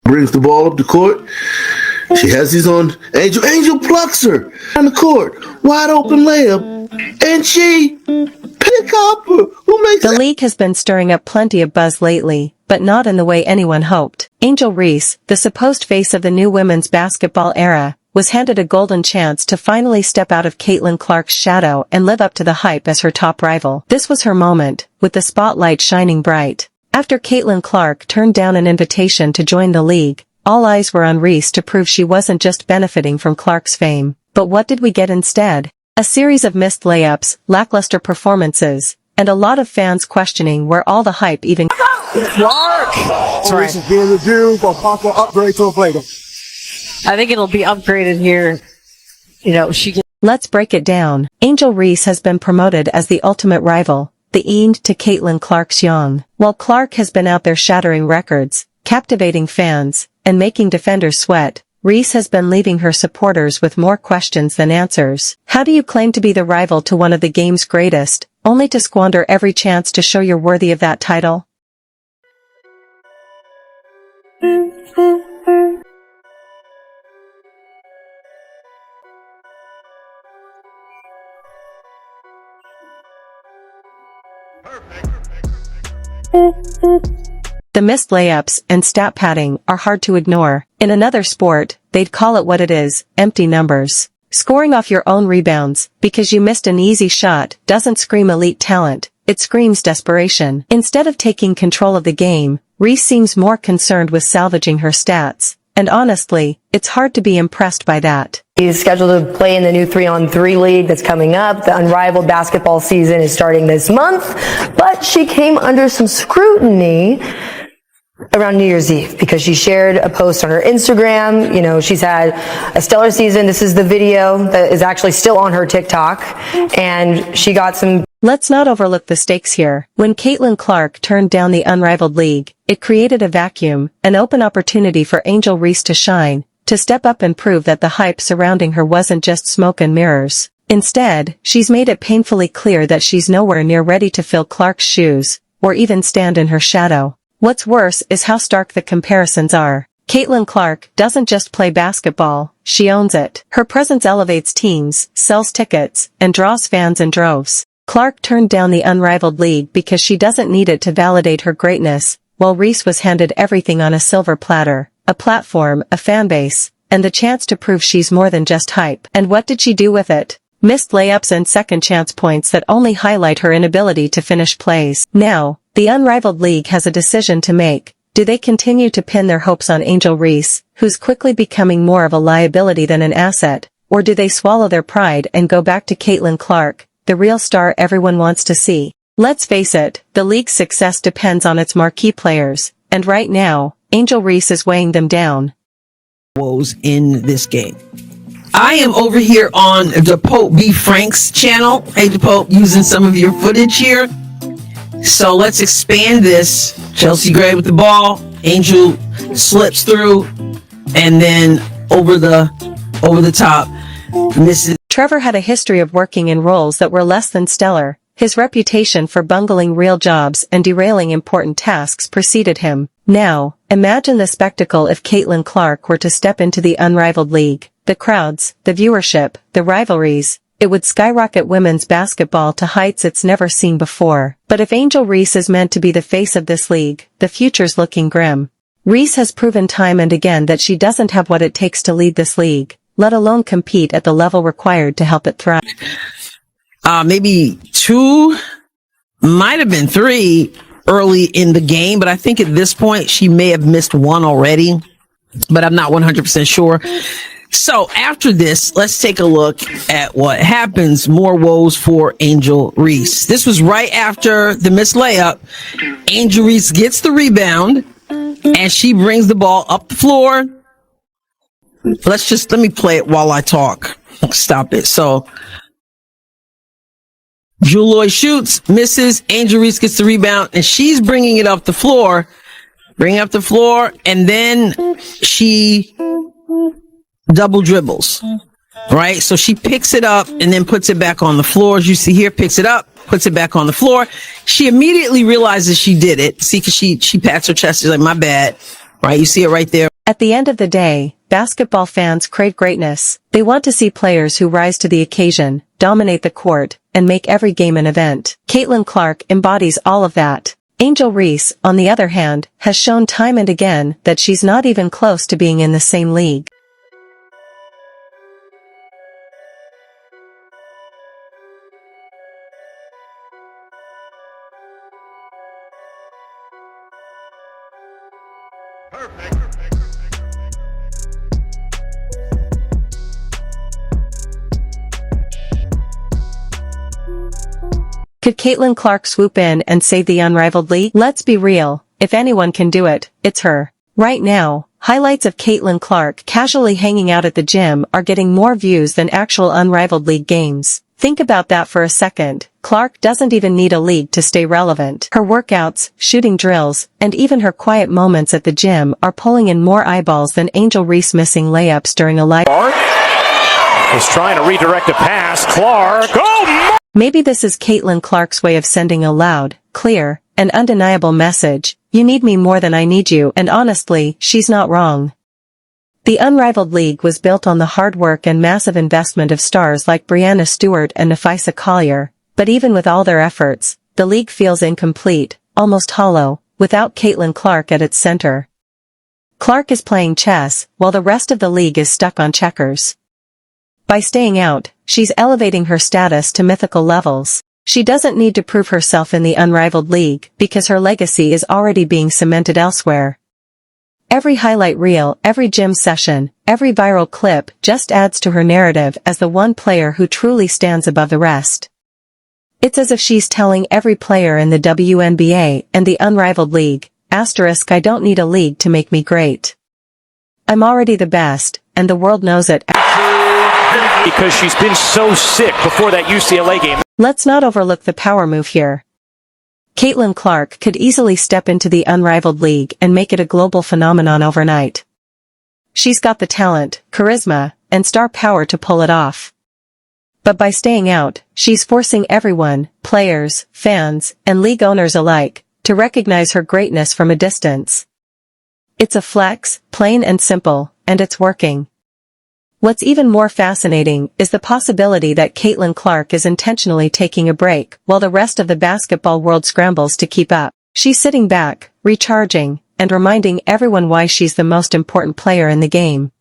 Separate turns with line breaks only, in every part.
brings the ball up the court. She has these on. Angel plucks her on the court. Wide open layup. And she pick up who makes
The league has been stirring up plenty of buzz lately, but not in the way anyone hoped. Angel Reese, the supposed face of the new women's basketball era, was handed a golden chance to finally step out of CaitlinClark's shadow and live up to the hype as her top rival. This was her moment, with the spotlight shining bright. After CaitlinClark turned down an invitation to join the league, all eyes were on Reese to prove she wasn't just benefiting from Clark's fame. But what did we get instead? A series of missed layups, lackluster performances, and a lot of fans questioning where all the hype even
Clark! Reese is being reviewed for possible upgrade to a player.
I think it'll be upgraded here. You know,
Let's break it down. Angel Reese has been promoted as the ultimate rival, the end to CaitlinClark's young. While Clark has been out there shattering records, captivating fans, and making defenders sweat, Reese has been leaving her supporters with more questions than answers. How do you claim to be the rival to one of the game's greatest, only to squander every chance to show you're worthy of that title? The missed layups and stat padding are hard to ignore. In another sport, they'd call it what it is, empty numbers. Scoring off your own rebounds, because you missed an easy shot, doesn't scream elite talent, it screams desperation. Instead of taking control of the game, Reese seems more concerned with salvaging her stats. And honestly, it's hard to be impressed by that.
He's scheduled to play in the new 3-on-3 league that's coming up. The Unrivaled basketball season is starting this month, but she came under some scrutiny around New Year's Eve because she shared a post on her Instagram. You know, she's had a stellar season. This is the video that is actually still on her TikTok, and she got some.
Let's not overlook the stakes here. When CaitlinClark turned down the Unrivaled League, it created a vacuum, an open opportunity for Angel Reese to shine, to step up and prove that the hype surrounding her wasn't just smoke and mirrors. Instead, she's made it painfully clear that she's nowhere near ready to fill Clark's shoes, or even stand in her shadow. What's worse is how stark the comparisons are. CaitlinClark doesn't just play basketball, she owns it. Her presence elevates teams, sells tickets, and draws fans in droves. Clark turned down the Unrivaled League because she doesn't need it to validate her greatness, while Reese was handed everything on a silver platter, a platform, a fanbase, and the chance to prove she's more than just hype. And what did she do with it? Missed layups and second chance points that only highlight her inability to finish plays. Now, the Unrivaled League has a decision to make. Do they continue to pin their hopes on Angel Reese, who's quickly becoming more of a liability than an asset, or do they swallow their pride and go back to CaitlinClark, the real star everyone wants to see? Let's face it, the league's success depends on its marquee players, and right now, Angel Reese is weighing them down.
Woes in this game. I am over here on the Pope B. Frank's channel. Hey, the Pope, using some of your footage here. So let's expand this. Chelsea Gray with the ball. Angel slips through, and then over the top. Misses.
Trevor had a history of working in roles that were less than stellar. His reputation for bungling real jobs and derailing important tasks preceded him. Now, imagine the spectacle if CaitlinClark were to step into the Unrivaled League. The crowds, the viewership, the rivalries. It would skyrocket women's basketball to heights it's never seen before. But if Angel Reese is meant to be the face of this league, the future's looking grim. Reese has proven time and again that she doesn't have what it takes to lead this league, let alone compete at the level required to help it thrive.
Maybe 2, might have been 3 early in the game, but I think at this point she may have missed 1 already, but I'm not 100% sure. So after this, let's take a look at what happens. More woes for Angel Reese. This was right after the missed layup. Angel Reese gets the rebound, and she brings the ball up the floor. Let me play it while I talk. Stop it. So Juloy shoots, misses. Angel Reese gets the rebound, and she's bringing it up the floor. And then she double dribbles, right? So she picks it up and then puts it back on the floor. As you see here, picks it up, puts it back on the floor. She immediately realizes she did it. See, because she pats her chest. She's like, my bad, right? You see it right there.
At the end of the day, basketball fans crave greatness. They want to see players who rise to the occasion, dominate the court, and make every game an event. CaitlinClark embodies all of that. Angel Reese, on the other hand, has shown time and again that she's not even close to being in the same league. Could CaitlinClark swoop in and save the Unrivaled League? Let's be real, if anyone can do it, it's her. Right now, highlights of CaitlinClark casually hanging out at the gym are getting more views than actual Unrivaled League games. Think about that for a second. Clark doesn't even need a league to stay relevant. Her workouts, shooting drills, and even her quiet moments at the gym are pulling in more eyeballs than Angel Reese missing layups during a live.
Clark is trying to redirect a pass. Clark, oh!
Maybe this is CaitlinClark's way of sending a loud, clear, and undeniable message. You need me more than I need you, and honestly, she's not wrong. The Unrivaled League was built on the hard work and massive investment of stars like Breanna Stewart and Nafisa Collier, but even with all their efforts, the league feels incomplete, almost hollow, without CaitlinClark at its center. Clark is playing chess, while the rest of the league is stuck on checkers. By staying out, she's elevating her status to mythical levels. She doesn't need to prove herself in the Unrivaled League because her legacy is already being cemented elsewhere. Every highlight reel, every gym session, every viral clip just adds to her narrative as the one player who truly stands above the rest. It's as if she's telling every player in the WNBA and the Unrivaled League, *I don't need a league to make me great. I'm already the best, and the world knows it.
Because she's been so sick before that UCLA game.
Let's not overlook the power move here. CaitlinClark could easily step into the Unrivaled League and make it a global phenomenon overnight. She's got the talent, charisma, and star power to pull it off. But by staying out, she's forcing everyone, players, fans, and league owners alike, to recognize her greatness from a distance. It's a flex, plain and simple, and it's working. What's even more fascinating is the possibility that CaitlinClark is intentionally taking a break while the rest of the basketball world scrambles to keep up. She's sitting back, recharging, and reminding everyone why she's the most important player in the game.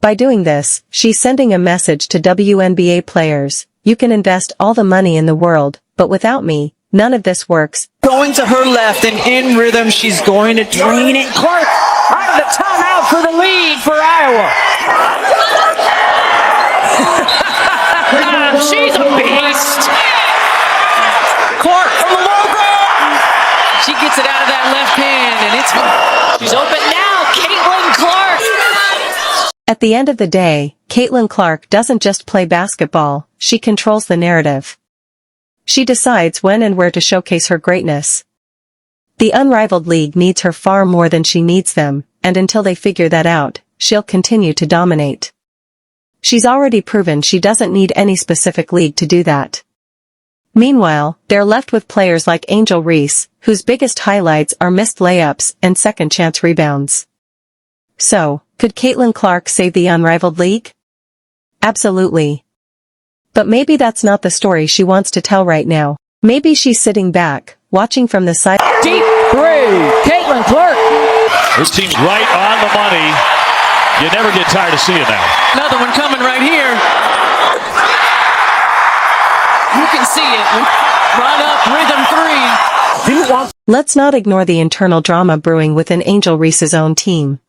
By doing this, she's sending a message to WNBA players: you can invest all the money in the world, but without me, none of this works.
Going to her left and in rhythm, she's going to drain it. Clark out of the timeout for the lead for Iowa. She's a beast. Clark from the logo. She gets it out of that left hand, and she's open now. CaitlinClark.
At the end of the day, CaitlinClark doesn't just play basketball, she controls the narrative. She decides when and where to showcase her greatness. The Unrivaled League needs her far more than she needs them, and until they figure that out, she'll continue to dominate. She's already proven she doesn't need any specific league to do that. Meanwhile, they're left with players like Angel Reese, whose biggest highlights are missed layups and second-chance rebounds. So, could CaitlinClark save the Unrivaled League? Absolutely. But maybe that's not the story she wants to tell right now. Maybe she's sitting back, watching from the side.
Deep three, CaitlinClark.
This team's right on the money. You never get tired of seeing that.
Another one coming right here. You can see it. Run up, rhythm three.
Let's not ignore the internal drama brewing within Angel Reese's own team.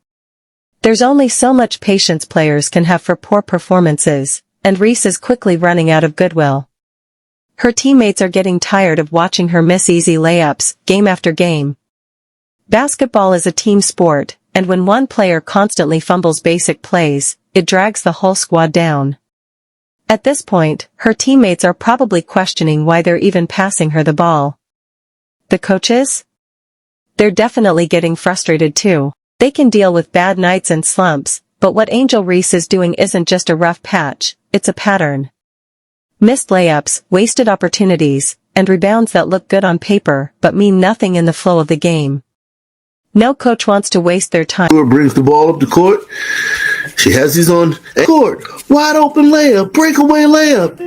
There's only so much patience players can have for poor performances, and Reese is quickly running out of goodwill. Her teammates are getting tired of watching her miss easy layups, game after game. Basketball is a team sport, and when one player constantly fumbles basic plays, it drags the whole squad down. At this point, her teammates are probably questioning why they're even passing her the ball. The coaches? They're definitely getting frustrated too. They can deal with bad nights and slumps, but what Angel Reese is doing isn't just a rough patch, it's a pattern. Missed layups, wasted opportunities, and rebounds that look good on paper but mean nothing in the flow of the game. No coach wants to waste their time.
Brings the ball up the court. She has these on court. Wide open layup, breakaway layup.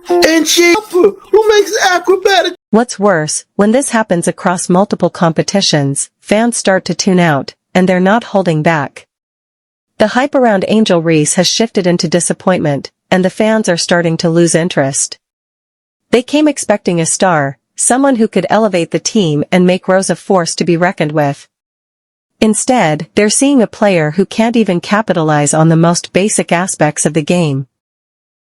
And she, who makes acrobatic.
What's worse, when this happens across multiple competitions, fans start to tune out, and they're not holding back. The hype around Angel Reese has shifted into disappointment, and the fans are starting to lose interest. They came expecting a star, someone who could elevate the team and make Rose a force to be reckoned with. Instead, they're seeing a player who can't even capitalize on the most basic aspects of the game.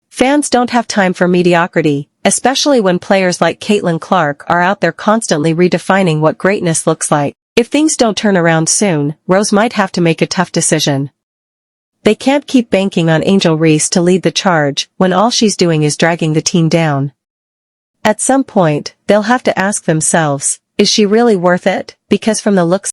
Fans don't have time for mediocrity, especially when players like CaitlinClark are out there constantly redefining what greatness looks like. If things don't turn around soon, Rose might have to make a tough decision. They can't keep banking on Angel Reese to lead the charge when all she's doing is dragging the team down. At some point, they'll have to ask themselves, is she really worth it? Because from the looks